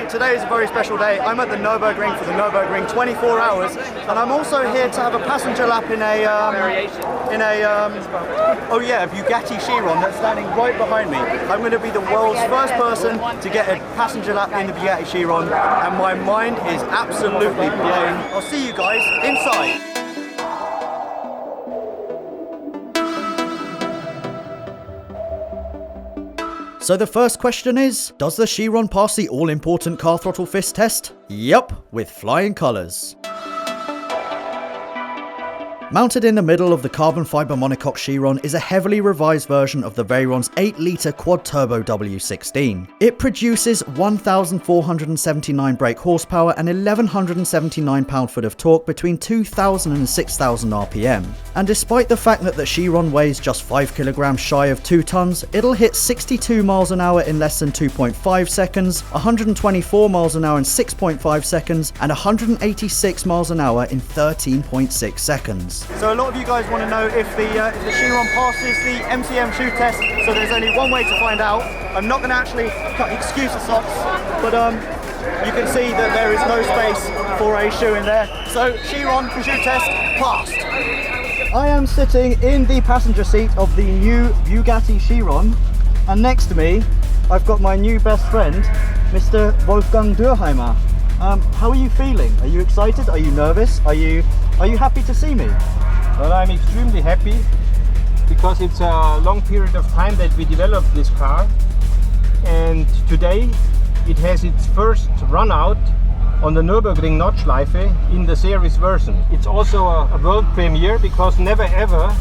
Today is a very special day. I'm at the Nürburgring for the Nurburgring 24 hours, and I'm also here to have a passenger lap in a Bugatti Chiron that's standing right behind me. I'm going to be the world's first person to get a passenger lap in the Bugatti Chiron, and my mind is absolutely blown. I'll see you guys inside. So the first question is, does the Chiron pass the all-important car throttle fist test? Yup, with flying colours. Mounted in the middle of the carbon fibre monocoque Chiron is a heavily revised version of the Veyron's 8-litre quad-turbo W16. It produces 1,479 brake horsepower and 1,179 pound-foot of torque between 2,000 and 6,000 RPM. And despite the fact that the Chiron weighs just 5 kilograms shy of 2 tons, it'll hit 62 miles an hour in less than 2.5 seconds, 124 miles an hour in 6.5 seconds, and 186 miles an hour in 13.6 seconds. So a lot of you guys want to know if the Chiron passes the MCM shoe test, so there's only one way to find out. I'm not going to actually excuse the socks, but you can see that there is no space for a shoe in there. So Chiron shoe test passed. I am sitting in the passenger seat of the new Bugatti Chiron, and next to me I've got my new best friend, Mr. Wolfgang Dürheimer. How are you feeling? Are you excited? Are you nervous? Are you happy to see me? Well, I'm extremely happy because it's a long period of time that we developed this car, and today it has its first run out on the Nürburgring Nordschleife in the series version. It's also a world premiere because never ever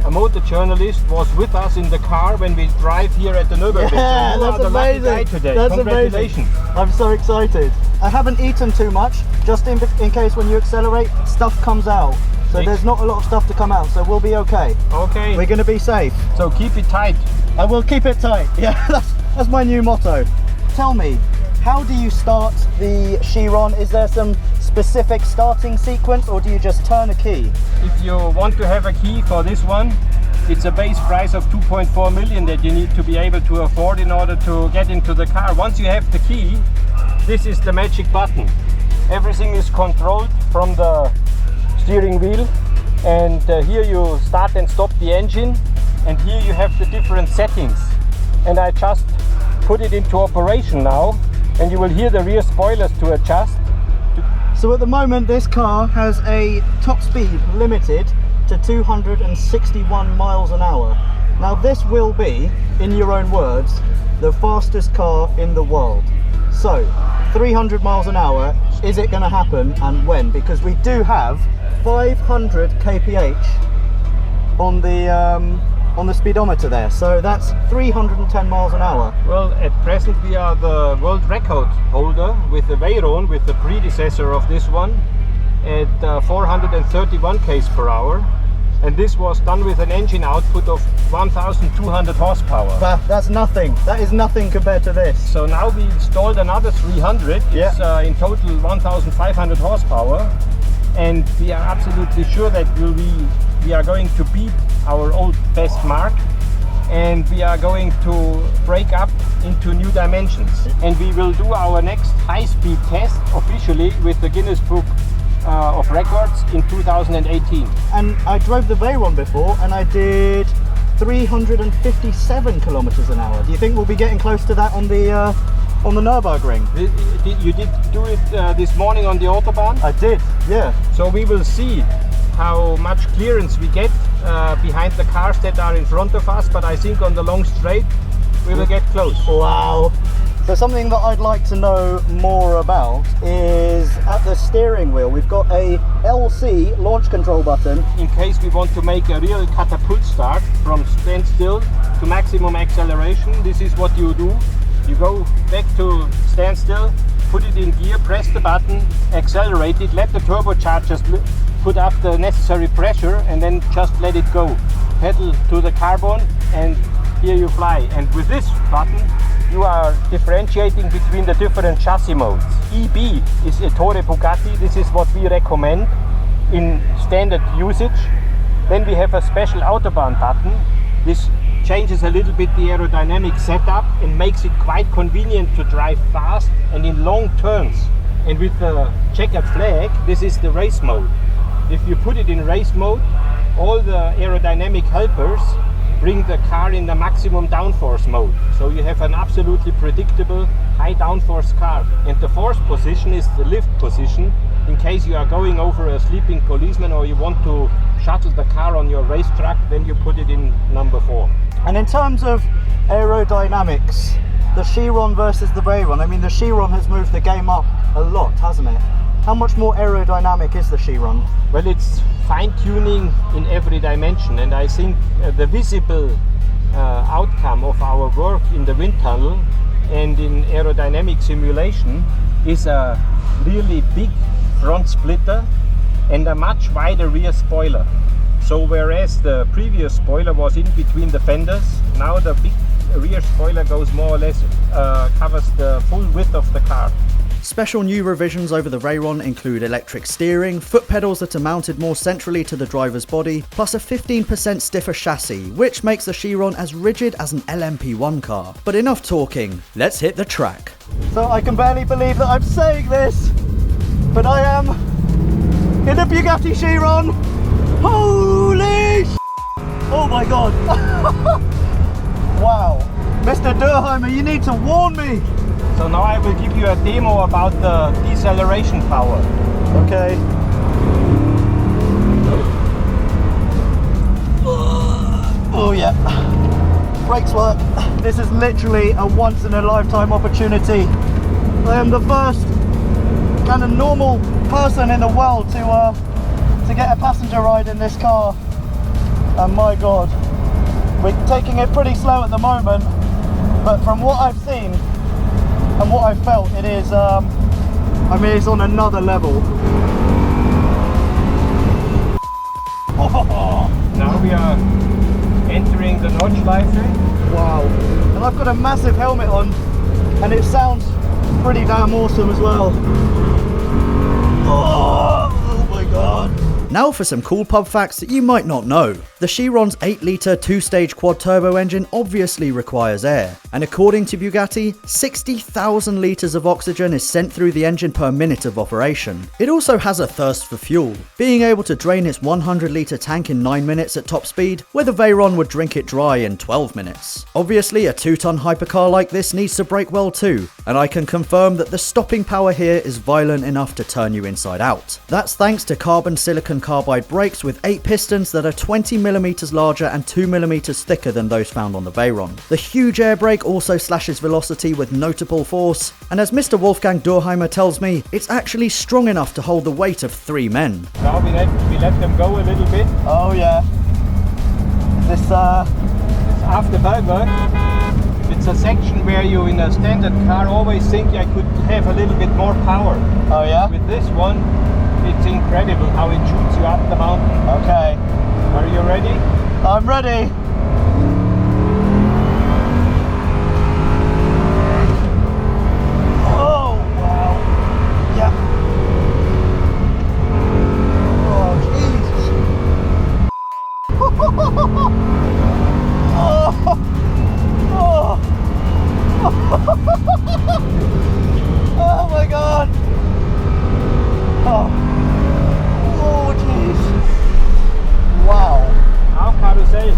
a motor journalist was with us in the car when we drive here at the Nürburgring. Yeah, so that's amazing. Today. That's Congratulations. Amazing. I'm so excited. I haven't eaten too much, just in case when you accelerate, stuff comes out. So there's not a lot of stuff to come out, so we'll be okay. Okay. We're going to be safe. So keep it tight. I will keep it tight. Yeah, that's my new motto. Tell me, how do you start the Chiron? Is there some specific starting sequence, or do you just turn a key? If you want to have a key for this one, it's a base price of 2.4 million that you need to be able to afford in order to get into the car. Once you have the key, this is the magic button. Everything is controlled from the steering wheel, and here you start and stop the engine, and here you have the different settings. And I just put it into operation now, and you will hear the rear spoilers to adjust. So at the moment this car has a top speed limited to 261 miles an hour. Now this will be, in your own words, the fastest car in the world. So 300 miles an hour, is it going to happen, and when? Because we do have 500 kph on the speedometer there, so that's 310 miles an hour. Well, at present we are the world record holder with the Veyron, with the predecessor of this one, at 431 km per hour, and this was done with an engine output of 1,200 horsepower. That's nothing. That is nothing compared to this. So now we installed another 300. Yeah. It's in total 1,500 horsepower, and we are absolutely sure that we are going to beat our old best mark, and we are going to break up into new dimensions. And we will do our next high-speed test officially with the Guinness Book of Records in 2018. And I drove the Veyron before, and I did 357 kilometers an hour. Do you think we'll be getting close to that on the Nürburgring? You did do it this morning on the Autobahn? I did, yeah. So we will see how much clearance we get behind the cars that are in front of us, but I think on the long straight we will get close. Wow. So something that I'd like to know more about is at the steering wheel we've got a LC launch control button. In case we want to make a real catapult start from standstill to maximum acceleration, this is what you do. You go back to standstill, put it in gear, press the button, accelerate it, let the turbochargers put up the necessary pressure, and then just let it go. Pedal to the carbon, and here you fly. And with this button you are differentiating between the different chassis modes. EB is Ettore Bugatti. This is what we recommend in standard usage. Then we have a special Autobahn button, This changes a little bit the aerodynamic setup and makes it quite convenient to drive fast and in long turns. And with the checkered flag, this is the race mode. If you put it in race mode, all the aerodynamic helpers bring the car in the maximum downforce mode. So you have an absolutely predictable high downforce car. And the fourth position is the lift position, in case you are going over a sleeping policeman or you want to shuttle the car on your racetrack, then you put it in number 4. And in terms of aerodynamics, the Chiron versus the Veyron, I mean, the Chiron has moved the game up a lot, hasn't it? How much more aerodynamic is the Chiron? Well, it's fine-tuning in every dimension, and I think the visible outcome of our work in the wind tunnel and in aerodynamic simulation is a really big front splitter and a much wider rear spoiler. So whereas the previous spoiler was in between the fenders, now the big rear spoiler goes more or less, covers the full width of the car. Special new revisions over the Veyron include electric steering, foot pedals that are mounted more centrally to the driver's body, plus a 15% stiffer chassis, which makes the Chiron as rigid as an LMP1 car. But enough talking, let's hit the track. So I can barely believe that I'm saying this, but I am in a Bugatti Chiron. Holy sh**! Oh my god! Wow. Mr. Durheimer, you need to warn me! So now I will give you a demo about the deceleration power. Okay. Oh yeah. Brakes work. This is literally a once in a lifetime opportunity. I am the first kind of normal person in the world to get a passenger ride in this car. And my god, we're taking it pretty slow at the moment, but from what I've seen and what I've felt, it is, I mean, it's on another level. Now we are entering the Nordschleife. Wow. And I've got a massive helmet on, and it sounds pretty damn awesome as well. Oh my god. Now for some cool pub facts that you might not know. The Chiron's 8-litre 2-stage quad-turbo engine obviously requires air, and according to Bugatti, 60,000 litres of oxygen is sent through the engine per minute of operation. It also has a thirst for fuel, being able to drain its 100-litre tank in 9 minutes at top speed, where the Veyron would drink it dry in 12 minutes. Obviously, a 2-ton hypercar like this needs to brake well too, and I can confirm that the stopping power here is violent enough to turn you inside out. That's thanks to carbon silicon carbide brakes with 8 pistons that are 20mm larger and 2mm thicker than those found on the Veyron. The huge air brake also slashes velocity with notable force, and as Mr. Wolfgang Durheimer tells me, it's actually strong enough to hold the weight of 3 men. Now we let them go a little bit. Oh yeah. This It's after Bergwerk. It's a section where you in a standard car always think I could have a little bit more power. Oh yeah? With this one, it's incredible how it shoots you up the mountain. Okay. Are you ready? I'm ready. Oh, wow. Yeah. Oh, Jesus. Oh my God. Oh. Oh, jeez. Wow. How carousel.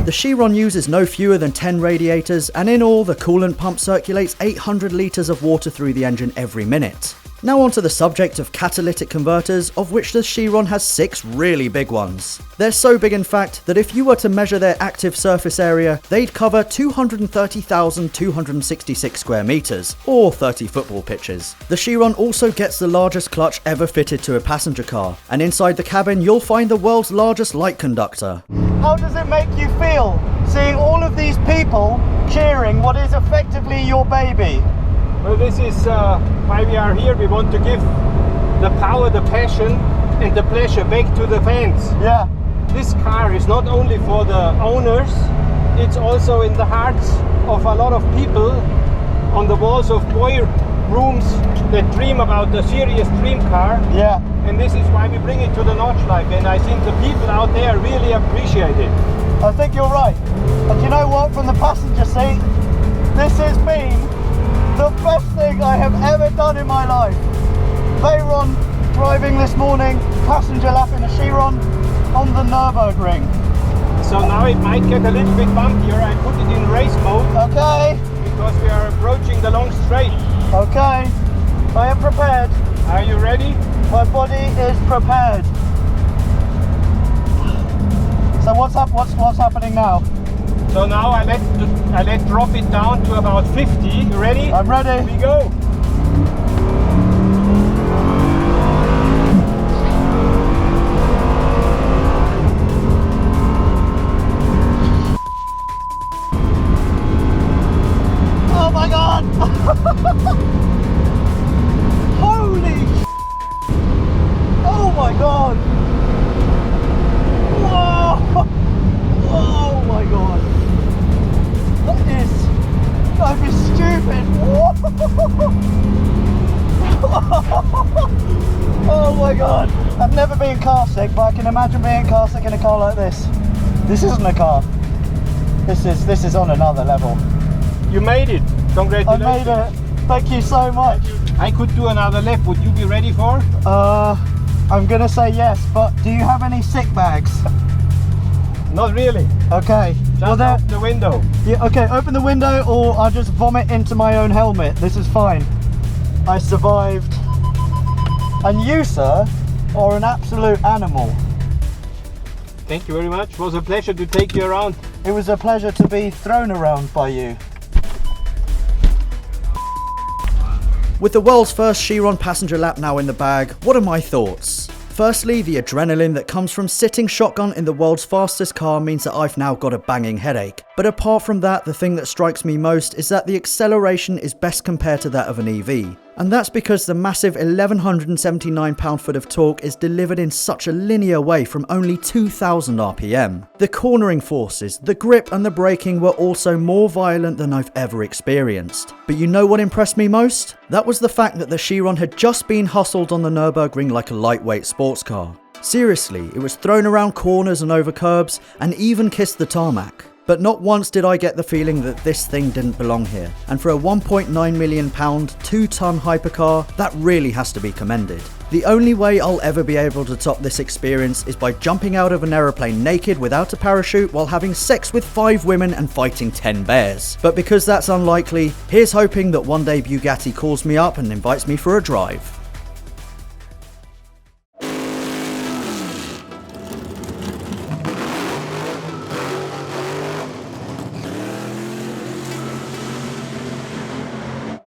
The Chiron uses no fewer than 10 radiators, and in all, the coolant pump circulates 800 litres of water through the engine every minute. Now onto the subject of catalytic converters, of which the Chiron has 6 really big ones. They're so big in fact that if you were to measure their active surface area, they'd cover 230,266 square meters, or 30 football pitches. The Chiron also gets the largest clutch ever fitted to a passenger car, and inside the cabin you'll find the world's largest light conductor. How does it make you feel, seeing all of these people cheering what is effectively your baby? Well, this is why we are here. We want to give the power, the passion and the pleasure back to the fans. Yeah. This car is not only for the owners, it's also in the hearts of a lot of people, on the walls of rooms that dream about the serious dream car. Yeah. And this is why we bring it to the Nordschleife, and I think the people out there really appreciate it. I think you're right. And you know what, from the passenger seat, this has been the best thing I have ever done in my life. Veyron driving this morning, passenger lap in a Chiron on the Nurburgring. So now it might get a little bit bumpier. I put it in race mode. Okay. Because we are approaching the long straight. Okay. I am prepared. Are you ready? My body is prepared. So what's happening now? So now I let drop it down to about 50. You ready? I'm ready. We go. Oh my god! Holy! Oh my god! Whoa! Oh my god! That is stupid! Oh my god! I've never been car sick, but I can imagine being car sick in a car like this. This isn't a car. This is on another level. You made it. Congratulations. I made it. Thank you so much. I could do another lap. Would you be ready for? I'm gonna say yes, but do you have any sick bags? Not really. Okay. Just open the window. Yeah, okay, open the window or I'll just vomit into my own helmet. This is fine. I survived. And you, sir, are an absolute animal. Thank you very much. It was a pleasure to take you around. It was a pleasure to be thrown around by you. With the world's first Chiron passenger lap now in the bag, what are my thoughts? Firstly, the adrenaline that comes from sitting shotgun in the world's fastest car means that I've now got a banging headache. But apart from that, the thing that strikes me most is that the acceleration is best compared to that of an EV. And that's because the massive 1179 pound-foot of torque is delivered in such a linear way from only 2000 RPM. The cornering forces, the grip and the braking were also more violent than I've ever experienced. But you know what impressed me most? That was the fact that the Chiron had just been hustled on the Nürburgring like a lightweight sports car. Seriously, it was thrown around corners and over curbs and even kissed the tarmac. But not once did I get the feeling that this thing didn't belong here. And for a £1.9 million, 2-ton hypercar, that really has to be commended. The only way I'll ever be able to top this experience is by jumping out of an aeroplane naked without a parachute while having sex with 5 women and fighting 10 bears. But because that's unlikely, here's hoping that one day Bugatti calls me up and invites me for a drive.